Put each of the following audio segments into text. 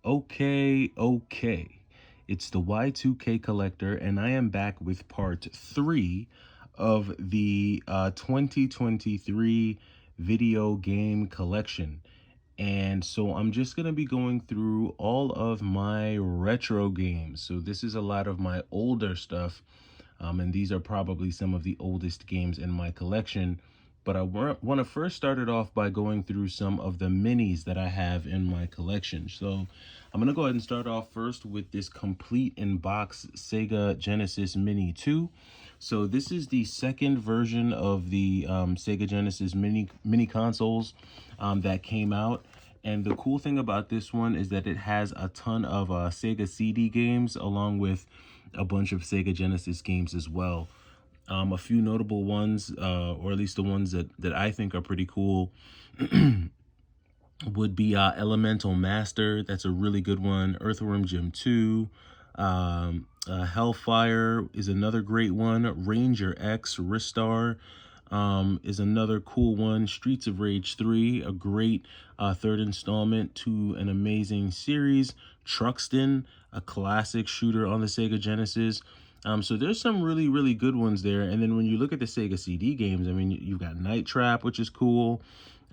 Okay. It's the Y2K collector, and I am back with part 3 of the 2023 video game collection. And so I'm just going to be going through all of my retro games. So this is a lot of my older stuff, and these are probably some of the oldest games in my collection. But I want to first start it off by going through some of the minis that I have in my collection. So I'm going to go ahead and start off first with this complete in box Sega Genesis Mini 2. So this is the second version of the Sega Genesis mini consoles that came out. And the cool thing about this one is that it has a ton of Sega CD games along with a bunch of Sega Genesis games as well. A few notable ones, or at least the ones that I think are pretty cool, would be Elemental Master. That's a really good one. Earthworm Jim 2. Hellfire is another great one. Ranger X Ristar is another cool one. Streets of Rage 3, a great third installment to an amazing series. Truxton, a classic shooter on the Sega Genesis. So there's some really good ones there. And then when you look at the Sega CD games, I mean, you've got Night Trap, which is cool.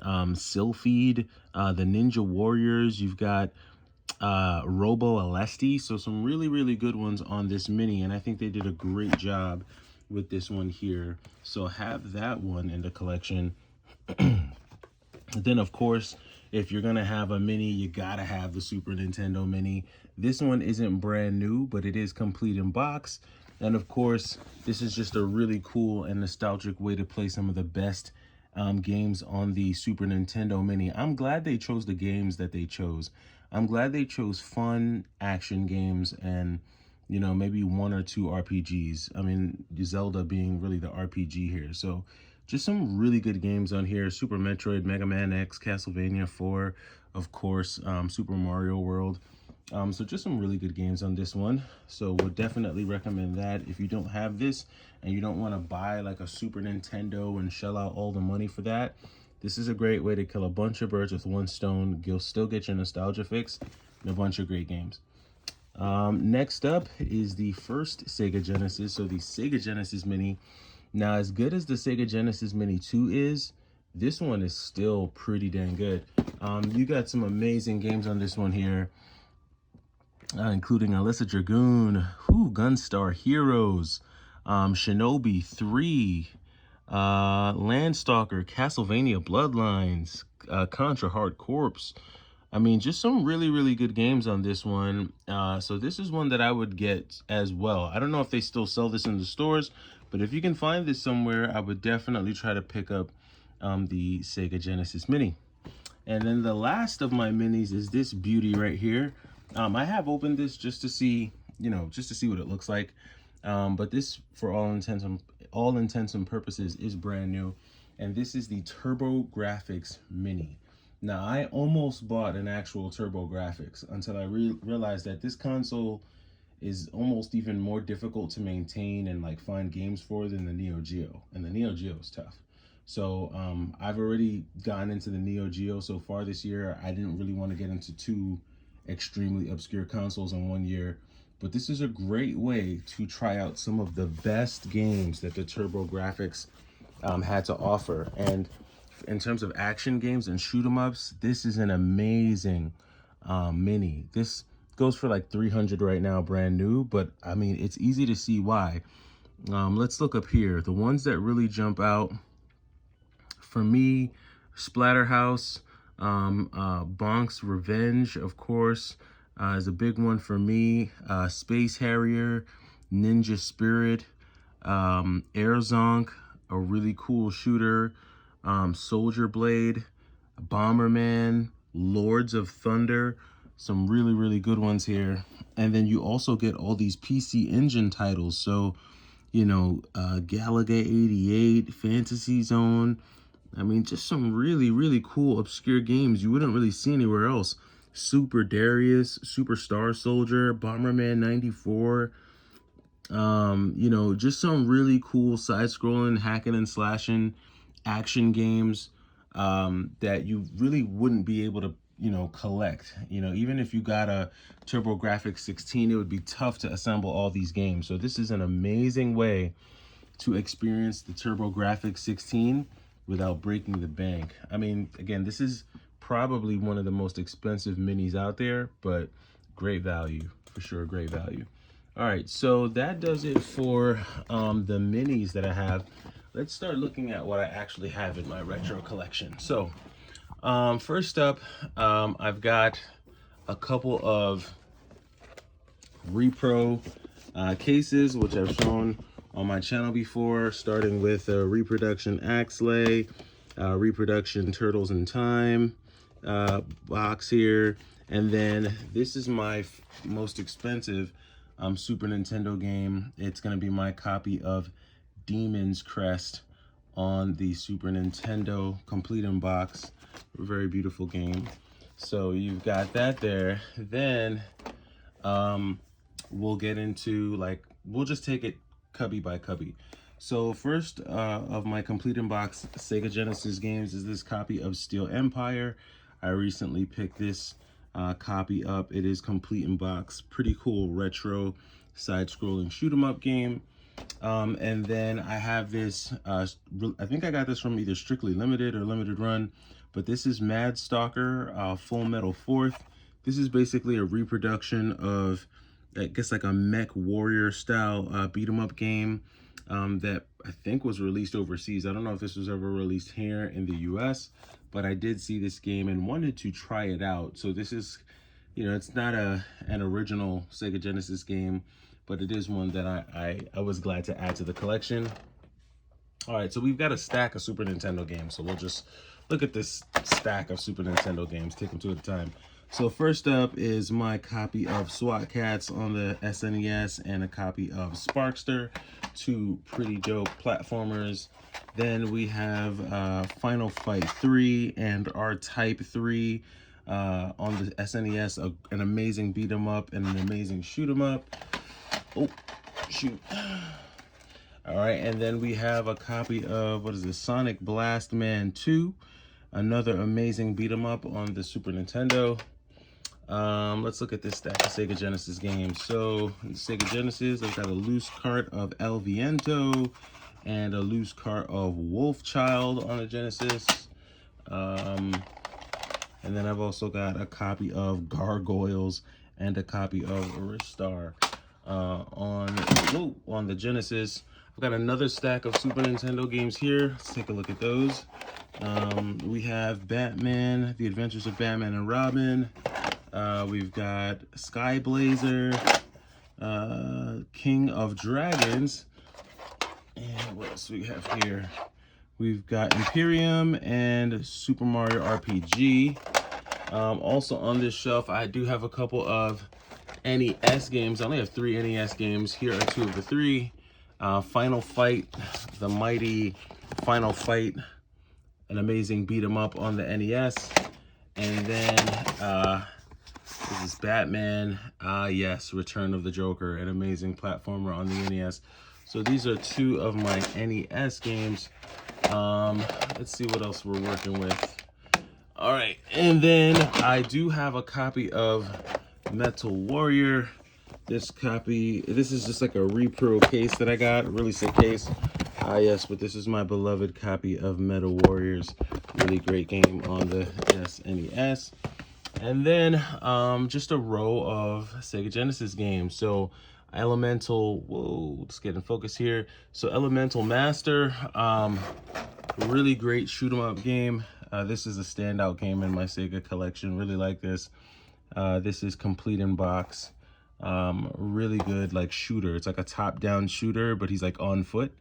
Sylphied, the Ninja Warriors. You've got Robo Alesti. So some really good ones on this mini, and I think they did a great job with this one here. So have that one in the collection. Then of course, if you're gonna have a mini, you gotta have the Super Nintendo Mini. This one isn't brand new, but it is complete in box. And of course, this is just a really cool and nostalgic way to play some of the best games on the Super Nintendo Mini. I'm glad they chose the games that they chose. I'm glad they chose fun action games and, you know, maybe one or two RPGs. I mean, Zelda being really the RPG here. So just some really good games on here. Super Metroid, Mega Man X, Castlevania 4, of course, Super Mario World. So just some really good games on this one. So would definitely recommend that. If you don't have this and you don't want to buy like a Super Nintendo and shell out all the money for that, this is a great way to kill a bunch of birds with one stone. You'll still get your nostalgia fix and a bunch of great games. Next up is the first Sega Genesis. So the Sega Genesis Mini. Now, as good as the Sega Genesis Mini 2 is, this one is still pretty dang good. You got some amazing games on this one here, including Alyssa Dragoon, Gunstar Heroes, Shinobi 3, Landstalker, Castlevania Bloodlines, Contra Hard Corps. I mean, just some really good games on this one. So this is one that I would get as well. I don't know if they still sell this in the stores, but if you can find this somewhere, I would definitely try to pick up the Sega Genesis Mini. And then the last of my minis is this beauty right here. I have opened this just to see, just to see what it looks like. But this, for all intents and purposes, is brand new. And this is the TurboGrafx Mini. Now, I almost bought an actual TurboGrafx until I realized that this console is almost even more difficult to maintain and like find games for than the Neo Geo. And the Neo Geo is tough. So I've already gotten into the Neo Geo so far this year. I didn't really want to get into two extremely obscure consoles in one year. But this is a great way to try out some of the best games that the TurboGrafx had to offer. And in terms of action games and shoot 'em ups, this is an amazing mini. This goes for like $300 right now, brand new, but I mean, it's easy to see why. Let's look up here. The ones that really jump out for me: Splatterhouse, Bonk's Revenge, of course, is a big one for me. Space Harrier, Ninja Spirit, Air Zonk, a really cool shooter. Soldier Blade, Bomberman, Lords of Thunder, some really good ones here. And then you also get all these PC Engine titles. So, Galaga 88, Fantasy Zone. I mean, just some really cool obscure games you wouldn't really see anywhere else. Super Darius, Super Star Soldier, Bomberman 94. Just some really cool side-scrolling, hacking and slashing action games that you really wouldn't be able to you know, collect. You know, even if you got a TurboGrafx 16, it would be tough to assemble all these games. So this is an amazing way to experience the TurboGrafx 16 without breaking the bank. I mean, again, this is probably one of the most expensive minis out there, but great value, for sure, great value. All right, so that does it for the minis that I have. Let's start looking at what I actually have in my retro collection. So first up, I've got a couple of repro cases, which I've shown on my channel before, starting with a reproduction Axley, reproduction Turtles in Time box here. And then this is my most expensive Super Nintendo game. It's going to be my copy of Demon's Crest on the Super Nintendo, complete in box. Very beautiful game. So you've got that there. Then we'll get into, like, we'll just take it cubby by cubby. So first of my complete in box Sega Genesis games is this copy of Steel Empire. I recently picked this copy up. It is complete in box. Pretty cool retro side-scrolling shoot 'em up game. And then I have this, I think I got this from either Strictly Limited or Limited Run, but this is Mad Stalker Full Metal 4th. This is basically a reproduction of, I guess, like a mech warrior style beat 'em up game that I think was released overseas. I don't know if this was ever released here in the US, but I did see this game and wanted to try it out. So this is, you know, it's not an original Sega Genesis game, but it is one that I was glad to add to the collection. All right, so we've got a stack of Super Nintendo games. So we'll just look at this stack of Super Nintendo games, take them two at a time. So first up is my copy of SWAT Cats on the SNES and a copy of Sparkster, two pretty dope platformers. Then we have Final Fight 3 and R-Type 3 on the SNES, an amazing beat 'em up and an amazing shoot 'em up. Oh, shoot. All right, and then we have a copy of, what is this, Sonic Blast Man 2, another amazing beat 'em up on the Super Nintendo. Let's look at this stack of Sega Genesis games. So in Sega Genesis, I've got a loose cart of El Viento and a loose cart of Wolfchild on the Genesis. And then I've also got a copy of Gargoyles and a copy of Aristar on the Genesis. I've got another stack of Super Nintendo games here. Let's take a look at those. We have Batman, The Adventures of Batman and Robin. We've got Sky Blazer, King of Dragons, and what else do we have here? We've got Imperium and Super Mario RPG. Also on this shelf, I do have a couple of NES games. I only have 3 NES games. Here are 2 of the 3. Final Fight, the mighty Final Fight, an amazing beat 'em up on the NES. And then this is Batman, yes, Return of the Joker, an amazing platformer on the NES. So these are 2 of my NES games. Let's see what else we're working with. All right, and then I do have a copy of Metal Warrior. This is just like a repro case that I got, a really sick case. Yes, but this is my beloved copy of Metal Warriors. Really great game on the SNES. And then just a row of Sega Genesis games. So Elemental, whoa, let's get in focus here. So Elemental Master, really great shoot 'em up game. This is a standout game in my Sega collection. Really like this. This is complete in box. Really good, like, shooter. It's like a top-down shooter, but he's like on foot.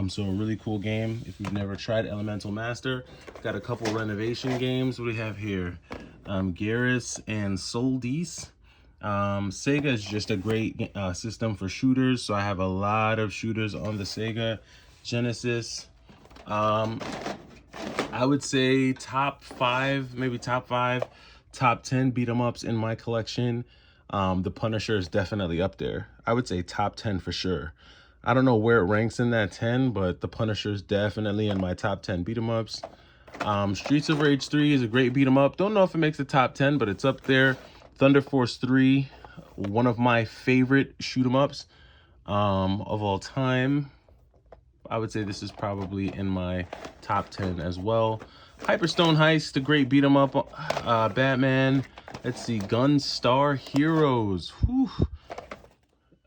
So a really cool game. If you've never tried Elemental Master, got a couple renovation games. What do we have here? Garrus and Soldice. Sega is just a great system for shooters, so I have a lot of shooters on the Sega Genesis. I would say top 5, maybe top 5, top 10 beat 'em ups in my collection. The Punisher is definitely up there. I would say top 10 for sure. I don't know where it ranks in that 10, but the Punisher is definitely in my top 10 beat 'em ups. Streets of Rage 3 is a great beat 'em up. Don't know if it makes the top 10, but it's up there. Thunder Force 3, one of my favorite shoot 'em ups of all time. I would say this is probably in my top 10 as well. Hyperstone Heist, a great beat 'em up. Batman. Let's see, Gunstar Heroes. Whew.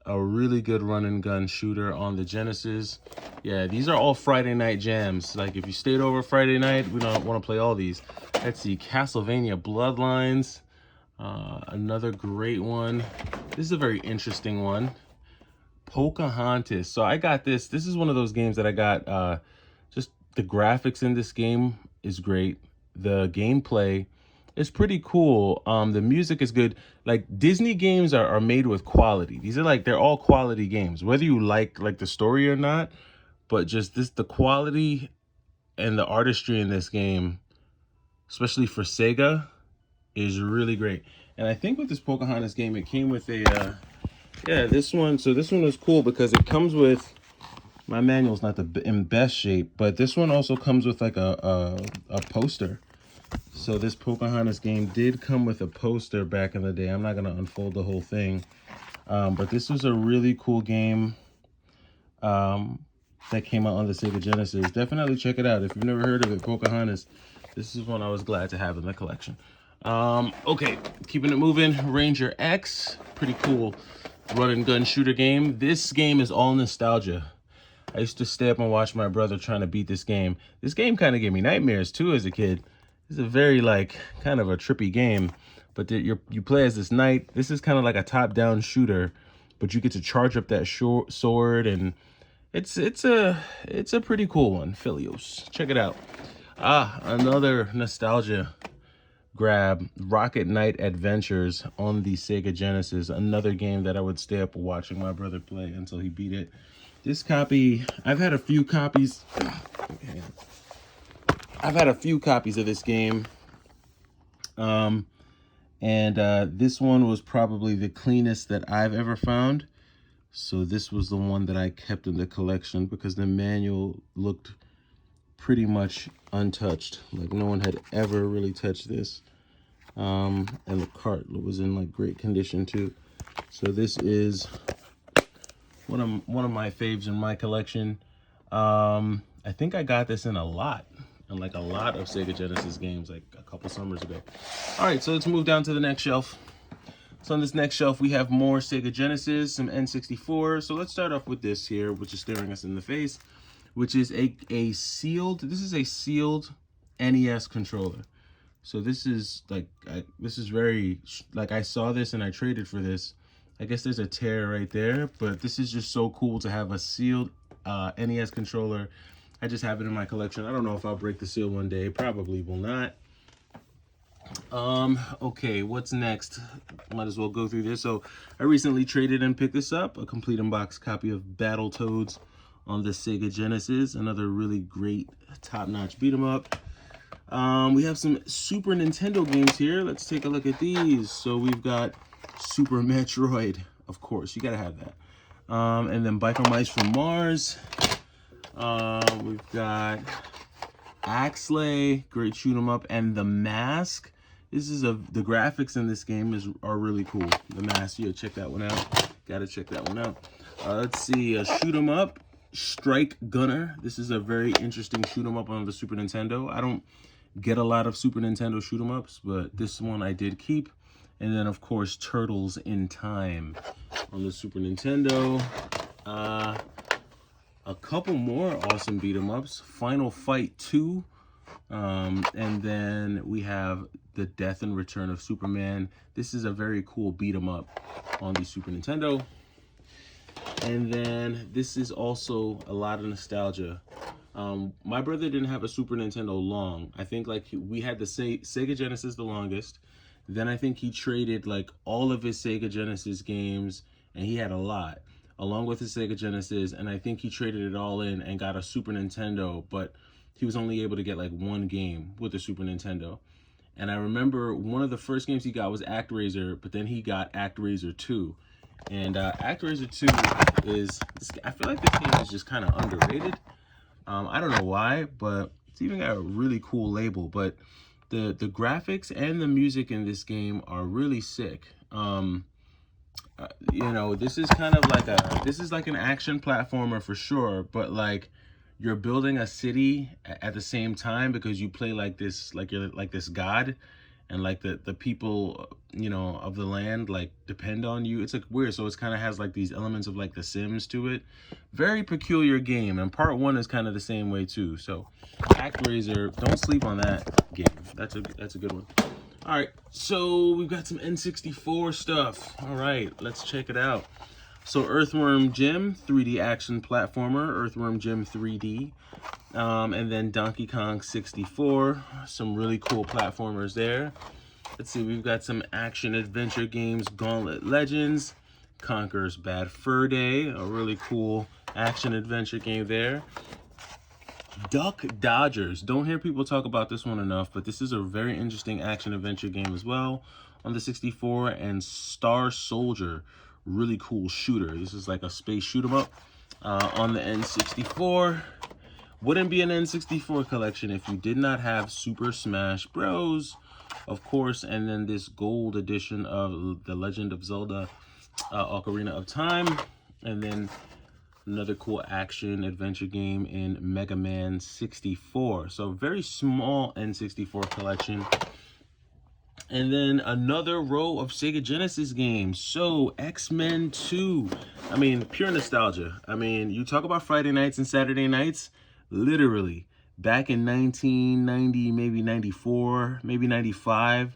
A really good run and gun shooter on the Genesis. Yeah, these are all Friday night jams. Like, if you stayed over Friday night, we don't want to play all these. Let's see, Castlevania Bloodlines. Another great one. This is a very interesting one. Pocahontas. So I got this. This is one of those games that I got. Just the graphics in this game is great. The gameplay is pretty cool. The music is good. Like, Disney games are made with quality. These are like, they're all quality games, whether you like the story or not. But just the quality and the artistry in this game, especially for Sega, is really great. And I think with this Pocahontas game, it came with a yeah, this one. So this one was cool because it comes with, my manual's not in best shape, but this one also comes with like a poster. So this Pocahontas game did come with a poster back in the day. I'm not gonna unfold the whole thing, but this was a really cool game that came out on the Sega Genesis. Definitely check it out if you've never heard of it. Pocahontas. This is one I was glad to have in the collection. Okay, keeping it moving. Ranger X, pretty cool run and gun shooter game. This game is all nostalgia. I used to stay up and watch my brother trying to beat this game. This game kind of gave me nightmares too as a kid. It's a very like kind of a trippy game, but you play as this knight. This is kind of like a top-down shooter, but you get to charge up that sword, and it's a pretty cool one. Philios, check it out. Another nostalgia grab, Rocket Knight Adventures on the Sega Genesis. Another game that I would stay up watching my brother play until he beat it. This copy, I've had a few copies. I've had a few copies of this game. This one was probably the cleanest that I've ever found. So this was the one that I kept in the collection because the manual looked pretty much untouched. Like, no one had ever really touched this. And the cart was in like great condition too. So this is one of my faves in my collection. I think I got this in a lot of Sega Genesis games like a couple summers ago. All right, so let's move down to the next shelf. So on this next shelf, we have more Sega Genesis, some N64. So let's start off with this here, which is staring us in the face, which is a sealed, this is a sealed NES controller. So this is like, this is very, like, I saw this and I traded for this. I guess there's a tear right there, but this is just so cool to have a sealed NES controller. I just have it in my collection. I don't know if I'll break the seal one day. Probably will not. Okay, what's next? Might as well go through this. So I recently traded and picked this up, a complete unboxed copy of Battletoads on the Sega Genesis. Another really great top-notch beat 'em up. We have some Super Nintendo games here. Let's take a look at these. So we've got Super Metroid, of course, you gotta have that. And then Biker Mice from Mars. We've got Axley, great shoot 'em up, and The Mask. This is the graphics in this game are really cool. The Mask, yeah, check that one out. Gotta check that one out. Let's see, shoot 'em up, Strike Gunner. This is a very interesting shoot 'em up on the Super Nintendo. I don't get a lot of Super Nintendo shoot 'em ups, but this one I did keep. And then, of course, Turtles in Time on the Super Nintendo. A couple more awesome beat 'em ups. Final Fight 2. And then we have The Death and Return of Superman. This is a very cool beat 'em up on the Super Nintendo. And then this is also a lot of nostalgia. My brother didn't have a Super Nintendo long. I think like we had the Sega Genesis the longest. Then I think he traded like all of his Sega Genesis games, and he had a lot, along with his Sega Genesis, and I think he traded it all in and got a Super Nintendo, but he was only able to get like one game with the Super Nintendo. And I remember one of the first games he got was ActRaiser, but then he got ActRaiser 2. And ActRaiser 2 is, I feel like this game is just kind of underrated. I don't know why, but It's even got a really cool label, but the graphics and the music in this game are really sick. You know, this is kind of like this is like an action platformer for sure, but like you're building a city at the same time, because you play like this, like you're like this god, and like the people, you know, of the land like depend on you. It's like weird. So it's kind of has like these elements of like The Sims to it. Very peculiar game, and part one is kind of the same way too. So ActRaiser, don't sleep on that game. That's a good one. All right, so we've got some N64 stuff. All right, let's check it out. So Earthworm Jim, 3D action platformer, Earthworm Jim 3D. And then Donkey Kong 64, some really cool platformers there. Let's see, we've got some action adventure games, Gauntlet Legends, Conker's Bad Fur Day, a really cool action adventure game there. Duck Dodgers, don't hear people talk about this one enough, but this is a very interesting action adventure game as well on the 64. And Star Soldier, really cool shooter. This is like a space shoot 'em up on the N64. Wouldn't be an N64 collection if you did not have Super Smash Bros, of course, and then this gold edition of The Legend of Zelda Ocarina of Time, and then another cool action adventure game in Mega Man 64. So very small N64 collection. And then another row of Sega Genesis games. So X-Men 2. I mean, pure nostalgia. I mean, you talk about Friday nights and Saturday nights. Literally, back in 1990, maybe 94, maybe 95,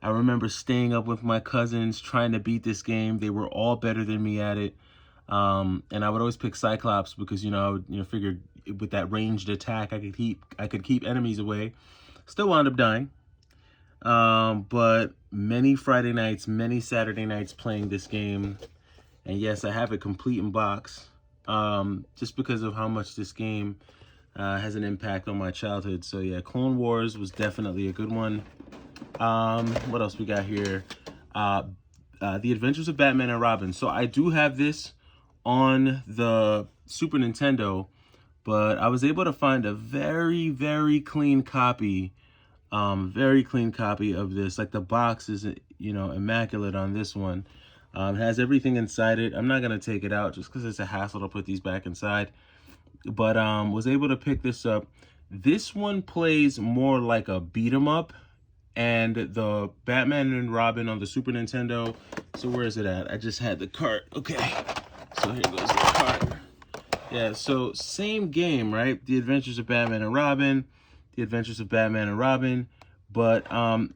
I remember staying up with my cousins trying to beat this game. They were all better than me at it. And I would always pick Cyclops because, you know, I would, figured with that ranged attack, I could keep enemies away. Still wound up dying. But many Friday nights, many Saturday nights playing this game. And yes, I have it complete in box. Just because of how much this game has an impact on my childhood. So yeah, Clone Wars was definitely a good one. What else we got here? The Adventures of Batman and Robin. So I do have this on the Super Nintendo, but I was able to find a very, very clean copy. Very clean copy of this. Like the box is, you know, immaculate on this one. It has everything inside it. I'm not gonna take it out just because it's a hassle to put these back inside. But was able to pick this up. This one plays more like a beat 'em up, and the Batman and Robin on the Super Nintendo. So where is it at? I just had the cart. Okay, so here goes the cart. Yeah, so same game, right? The Adventures of Batman and Robin, The Adventures of Batman and Robin. But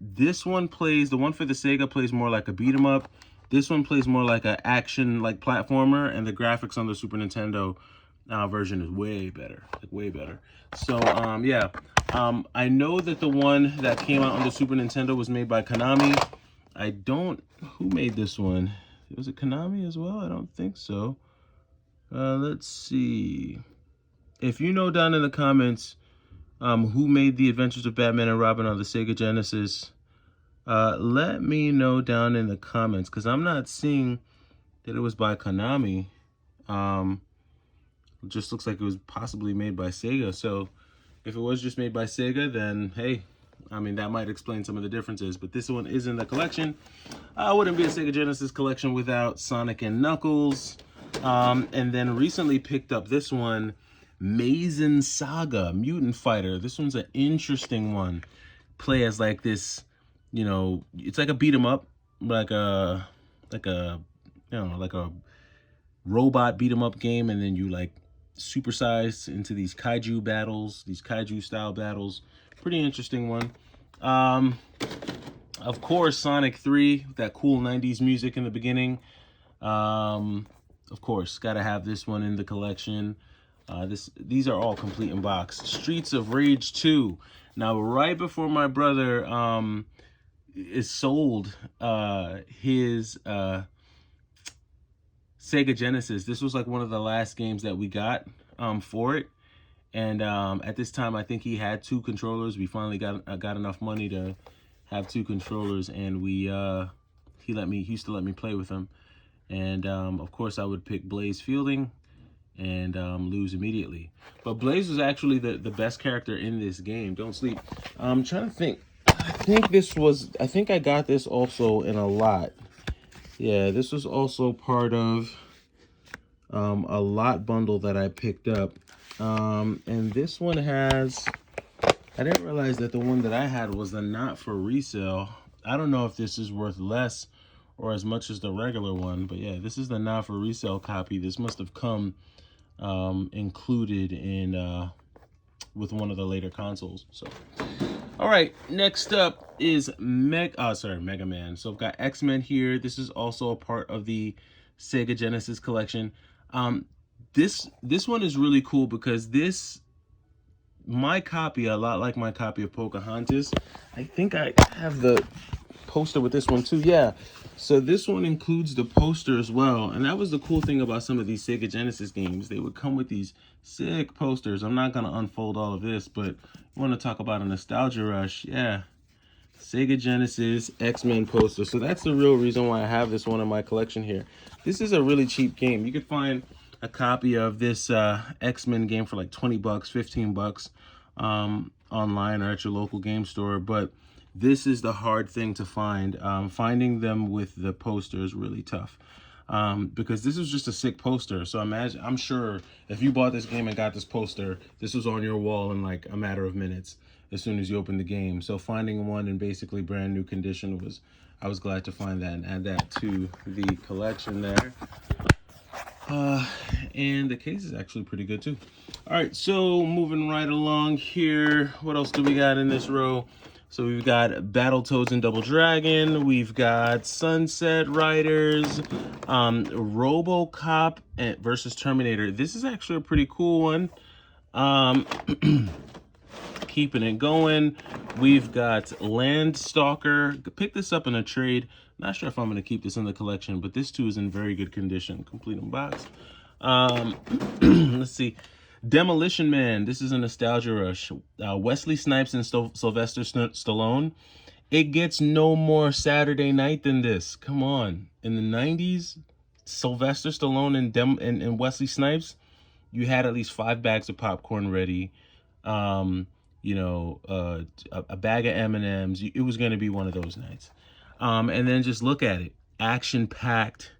this one plays, the one for the Sega plays more like a beat 'em up. This one plays more like an action, like platformer, and the graphics on the Super Nintendo version is way better, like way better. So yeah, I know that the one that came out on the Super Nintendo was made by Konami. Who made this one? Was it Konami as well? I don't think so. Let's see. If you know down in the comments who made The Adventures of Batman and Robin on the Sega Genesis, let me know down in the comments, because I'm not seeing that it was by Konami. It just looks like it was possibly made by Sega. So if it was just made by Sega, then hey, I mean, that might explain some of the differences. But this one is in the collection. Wouldn't be a Sega Genesis collection without Sonic and Knuckles. And then recently picked up this one, Mazen Saga, Mutant Fighter. This one's an interesting one. Play as like this, you know, it's like a beat 'em up, like a robot beat 'em up game, and then you like supersized into these kaiju battles, these kaiju style battles. Pretty interesting one. Of course, Sonic 3, that cool 90s music in the beginning. Of course, gotta have this one in the collection. These are all complete in box. Streets of Rage 2. Now, right before my brother is sold his Sega Genesis, this was like one of the last games that we got for it. And at this time, I think he had 2 controllers. We finally got enough money to have 2 controllers, and he used to let me play with them. And of course, I would pick Blaze Fielding and lose immediately. But Blaze was actually the best character in this game. Don't sleep. I'm trying to think. I think I got this also in a lot. Yeah, this was also part of a lot bundle that I picked up. And this one has, I didn't realize that the one that I had was the not for resale. I don't know if this is worth less or as much as the regular one, but yeah, this is the not for resale copy. This must have come included in with one of the later consoles. So, all right, next up is Mega Man. So I've got X-Men here. This is also a part of the Sega Genesis collection. This one is really cool because my copy, a lot like my copy of Pocahontas. I think I have the poster with this one too. Yeah. So this one includes the poster as well. And that was the cool thing about some of these Sega Genesis games. They would come with these sick posters. I'm not going to unfold all of this, but you want to talk about a nostalgia rush. Yeah. Sega Genesis X-Men poster. So that's the real reason why I have this one in my collection here. This is a really cheap game. You could find a copy of this X-Men game for like 20 bucks, 15 bucks online or at your local game store. But this is the hard thing to find. Finding them with the poster is really tough. Because this is just a sick poster. So I'm sure if you bought this game and got this poster, this was on your wall in like a matter of minutes as soon as you opened the game. So finding one in basically brand new condition I was glad to find that and add that to the collection there. And the case is actually pretty good too. All right, so moving right along here, what else do we got in this row? So we've got Battletoads and Double Dragon. We've got Sunset Riders, RoboCop versus Terminator. This is actually a pretty cool one. Keeping it going. We've got Landstalker. Pick this up in a trade. Not sure if I'm going to keep this in the collection, but this too is in very good condition. Complete unboxed. Let's see. Demolition Man. This is a nostalgia rush. Wesley Snipes and Sylvester Stallone. It gets no more Saturday night than this. Come on. In the 90s, Sylvester Stallone and Wesley Snipes, you had at least 5 bags of popcorn ready. A bag of M&Ms. It was going to be one of those nights. And then just look at it. Action-packed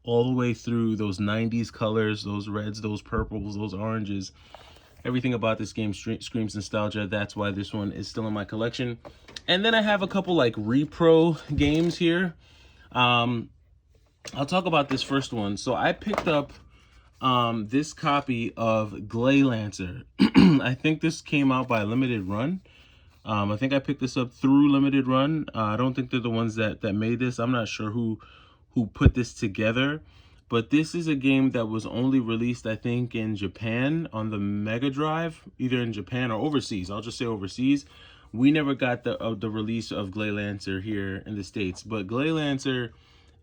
all the way through, those 90s colors, those reds, those purples, those oranges. Everything about this game screams nostalgia. That's why this one is still in my collection. And then I have a couple like repro games here. I'll talk about this first one. So I picked up this copy of Glaylancer. I think this came out by Limited Run. I think I picked this up through Limited Run. I don't think they're the ones that made this. I'm not sure who put this together, but this is a game that was only released, I think, in Japan on the Mega Drive, either in Japan or overseas. I'll just say overseas. We never got the release of Glaylancer here in the States, but Glaylancer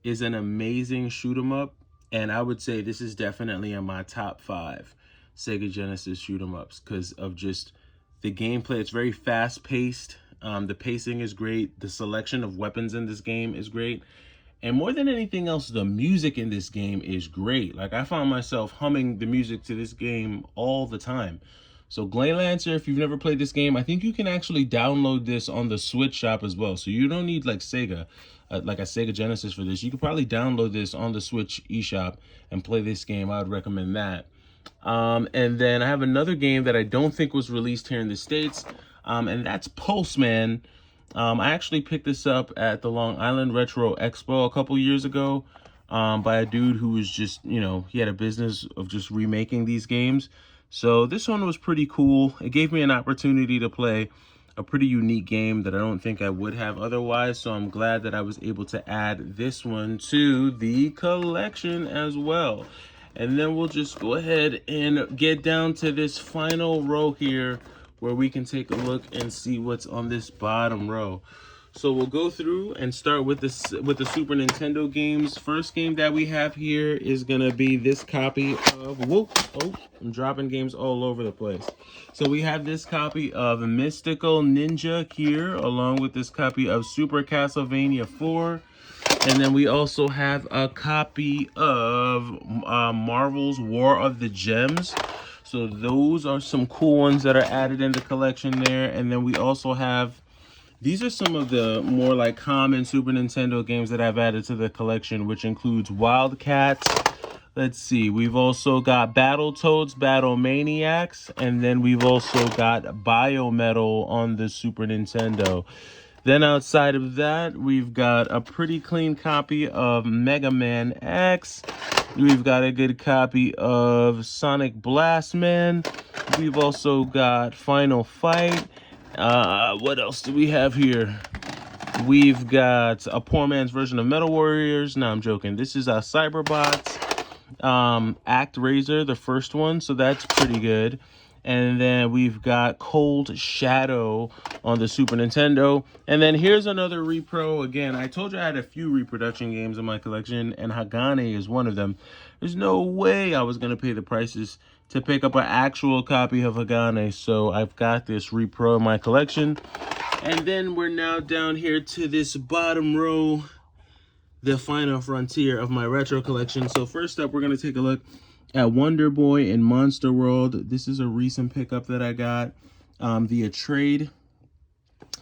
is an amazing shoot 'em up, and I would say this is definitely in my top 5 Sega Genesis shoot 'em ups because of just the gameplay. It's very fast paced. The pacing is great. The selection of weapons in this game is great. And more than anything else, the music in this game is great. Like, I found myself humming the music to this game all the time. So Glaylancer, if you've never played this game, I think you can actually download this on the Switch shop as well. So you don't need like Sega, like a Sega Genesis for this. You could probably download this on the Switch eShop and play this game. I would recommend that. And then I have another game that I don't think was released here in the States, and that's Pulseman. I actually picked this up at the Long Island Retro Expo a couple years ago by a dude who was just, he had a business of just remaking these games. So this one was pretty cool. It gave me an opportunity to play a pretty unique game that I don't think I would have otherwise. So I'm glad that I was able to add this one to the collection as well. And then we'll just go ahead and get down to this final row here where we can take a look and see what's on this bottom row. So we'll go through and start with the Super Nintendo games. First game that we have here is gonna be this copy of I'm dropping games all over the place. So we have this copy of Mystical Ninja here, along with this copy of Super Castlevania 4. And then we also have a copy of Marvel's War of the Gems. So those are some cool ones that are added in the collection there. And then we also have, these are some of the more like common Super Nintendo games that I've added to the collection, which includes Wildcats. Let's see, we've also got Battletoads, Battle Maniacs, and then we've also got Biometal on the Super Nintendo. Then outside of that, we've got a pretty clean copy of Mega Man X. We've got a good copy of Sonic Blastman. We've also got Final Fight. What else do we have here? We've got a poor man's version of Metal Warriors. No, I'm joking. This is Cyberbots. ActRaiser, the first one, so that's pretty good. And then we've got Cold Shadow on the Super Nintendo. And then here's another repro. Again, I told you I had a few reproduction games in my collection, and Hagane is one of them. There's no way I was going to pay the prices to pick up an actual copy of Hagane, so I've got this repro in my collection. And then we're now down here to this bottom row, the final frontier of my retro collection. So first up, we're going to take a look at Wonder Boy and Monster World. This is a recent pickup that I got via trade.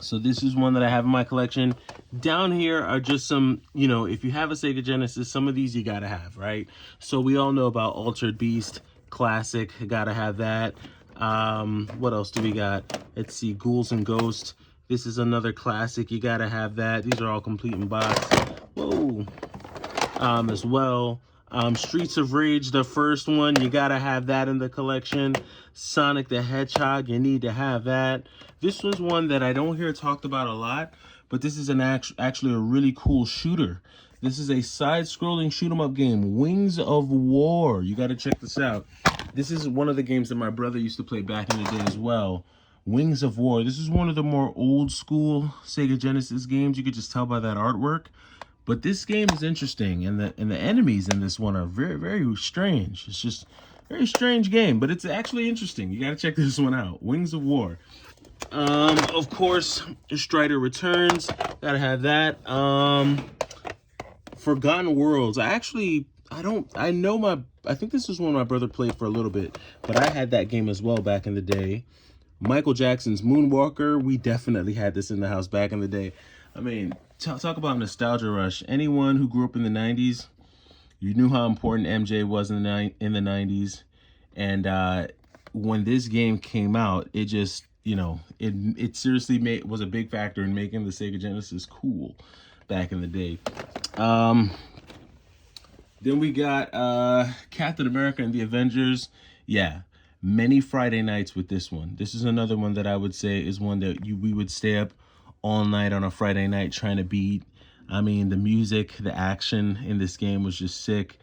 So this is one that I have in my collection. Down here are just some, you know, if you have a Sega Genesis, some of these you gotta have, right? So we all know about Altered Beast, classic, gotta have that. What else do we got? Let's see, Ghouls and Ghosts. This is another classic, you gotta have that. These are all complete in box. Whoa. As well. Streets of Rage, the first one, you gotta have that in the collection. Sonic the Hedgehog, you need to have that. This was one that I don't hear talked about a lot, but this is actually a really cool shooter. This is a side-scrolling shoot-'em-up game, Wings of War. You gotta check this out. This is one of the games that my brother used to play back in the day as well. Wings of War. This is one of the more old-school Sega Genesis games. You could just tell by that artwork. But this game is interesting, and the enemies in this one are very, very strange. It's just a very strange game, but it's actually interesting. You gotta check this one out. Wings of War. Of course, Strider Returns. Gotta have that. Forgotten Worlds. I think this is one my brother played for a little bit, but I had that game as well back in the day. Michael Jackson's Moonwalker. We definitely had this in the house back in the day. I mean, talk about nostalgia rush. Anyone who grew up in the 90s, you knew how important MJ was in the 90s. And when this game came out, it just, you know, it seriously was a big factor in making the Sega Genesis cool back in the day. Then we got Captain America and the Avengers. Yeah, many Friday nights with this one. This is another one that I would say is one that we would stay up all night on a Friday night trying to beat. I mean, the music, the action in this game was just sick.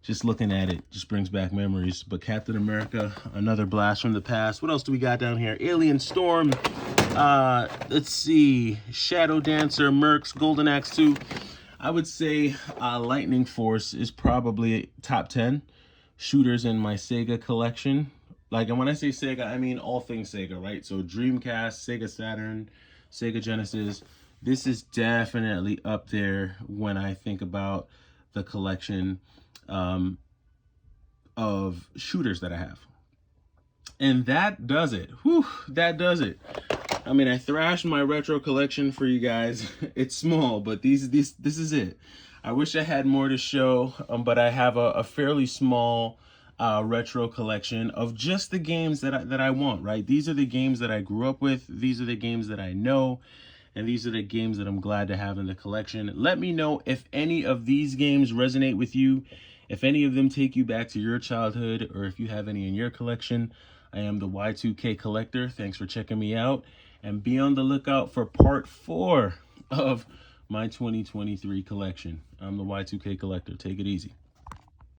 Just looking at it just brings back memories. But Captain America, another blast from the past. What else do we got down here? Alien Storm. Let's see. Shadow Dancer, Mercs, Golden Axe 2. I would say Lightning Force is probably top 10 shooters in my Sega collection. Like, and when I say Sega, I mean all things Sega, right? So Dreamcast, Sega Saturn, Sega Genesis. This is definitely up there when I think about the collection of shooters that I have. And that does it. Whew, that does it. I mean, I thrashed my retro collection for you guys. It's small, but this is it. I wish I had more to show, but I have a fairly small retro collection of just the games that I want, right? These are the games that I grew up with. These are the games that I know. And these are the games that I'm glad to have in the collection. Let me know if any of these games resonate with you, if any of them take you back to your childhood, or if you have any in your collection. I am the Y2K Collector. Thanks for checking me out. And be on the lookout for part 4 of my 2023 collection. I'm the Y2K Collector. Take it easy.